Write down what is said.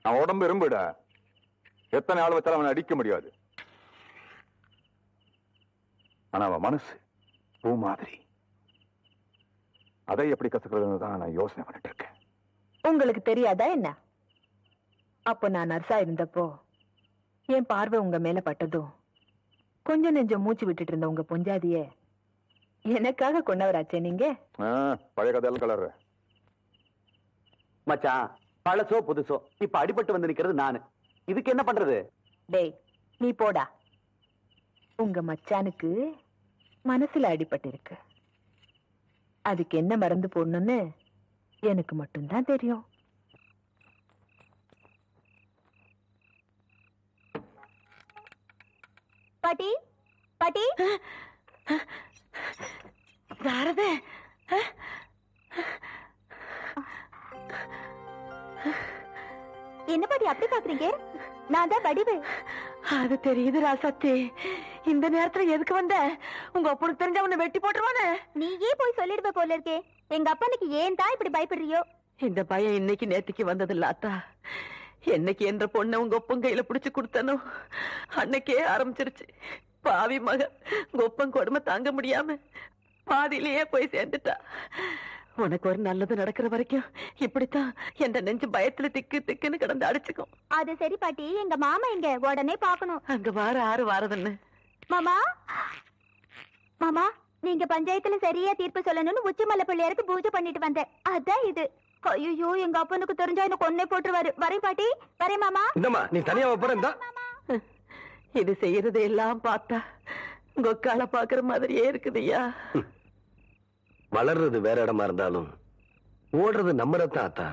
அவன் உடம்பு இரும்புட, எத்தனை ஆள் வச்சாலும் அவனை அடிக்க முடியாது. ஆனா அவன் மனசு பூ மாதிரி. அதை எப்படி கத்துக்கிறதுன்னு தான் நான் யோசனை பண்ணிட்டு இருக்கேன். உங்களுக்கு தெரியாதா என்ன? அப்ப நான் நர்ஸா இருந்தப்போ என் பார்வை உங்க மேல பட்டதும் கொஞ்சம் நெஞ்சம் மூச்சு விட்டுட்டு இருந்த உங்க பொஞ்சாதிய எனக்காக கொண்டவராச்சே நீங்க. பழைய கதையெல்லாம் கலர்ற மச்சான். பழசோ புதுசோ இப்ப அடிபட்டு வந்து நிக்கிறது நானு. இதுக்கு என்ன பண்றது? டேய் நீ போடா. உங்க மச்சானுக்கு மனசுல அடிபட்டு இருக்கு. அதுக்கு என்ன மருந்து போடணும்னு எனக்கு மட்டும்தான் தெரியும். பாட்டி பாட்டி, யாரது? என்ன பாட்டி அப்படி பாக்குறீங்க? நான் தான் வடிவு. அது தெரியுது ராசாத்தி. இந்த நேரத்துல எதுக்கு வந்த? உங்க அப்பனுக்கு தெரிஞ்ச உன்னை வெட்டி போட்டுருவானே. நீயே போய் சொல்லிடுவ போல இருக்கே. எங்க அப்பனுக்கு ஏன் தான் இப்படி பயப்படுறியோ? இந்த பையன் இன்னைக்கு நேத்துக்கு வந்தது இல்ல அத்தா. என்னைக்கு என்ற பொண்ணை உங்க ஒப்பன் கையில பிடிச்சு கொடுத்தனோ அன்னைக்கே ஆரம்பிச்சிருச்சு. பாவி மக உங்க ஒப்பன் கொடுமை தாங்க முடியாம பாதியிலேயே போய் சேர்ந்துட்டா. உனக்கு ஒரு நல்லது நடக்கிற வரைக்கும் இப்படித்தான் என் நெஞ்சு பயத்துல திக்கு திக்குன்னு கிடந்து அடிச்சுக்கும். அது சரி பாட்டி, எங்க மாமா எங்க? உடனே பாக்கணும். அங்க வார ஆறு வாரதுன்னு. மாமா மாமா, நீங்க பஞ்சாயத்துல சரியா தீர்ப்பு சொல்லணும்னு உச்சிமலை பிள்ளையாருக்கு பூஜை பண்ணிட்டு வந்தேன். அதான் இது. ஐயோ, எங்க அப்பனுக்கு தெரிஞ்சா என்ன கொன்னே போட்டுருவாரு. வரேன் பாட்டி, வரேன் மாமா. இந்தம்மா நீ தனியா போற. இது செய்யறது எல்லாம் பார்த்தா கொக்கால பாக்குற மாதிரியே இருக்குதுய்யா. வளர்றது வேற இடமா இருந்தாலும் ஓடுறது நம்ம ரத்தம் ஆத்தா.